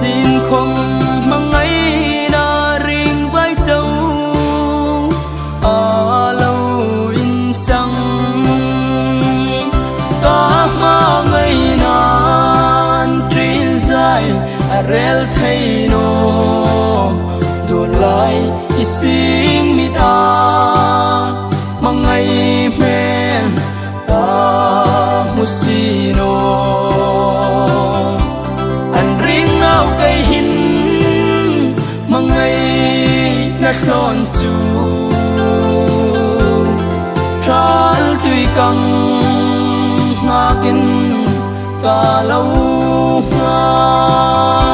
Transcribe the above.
xin không mang ấy na riêng với châu ở lâu in trăng có mà ngày nan trên dài rel thấy nó đột lại xin mi ta mà ngày men ta musino anh riêng nào cây hin mà ngày na khôn chu trál tùy căng ngã kinh cả lâu nga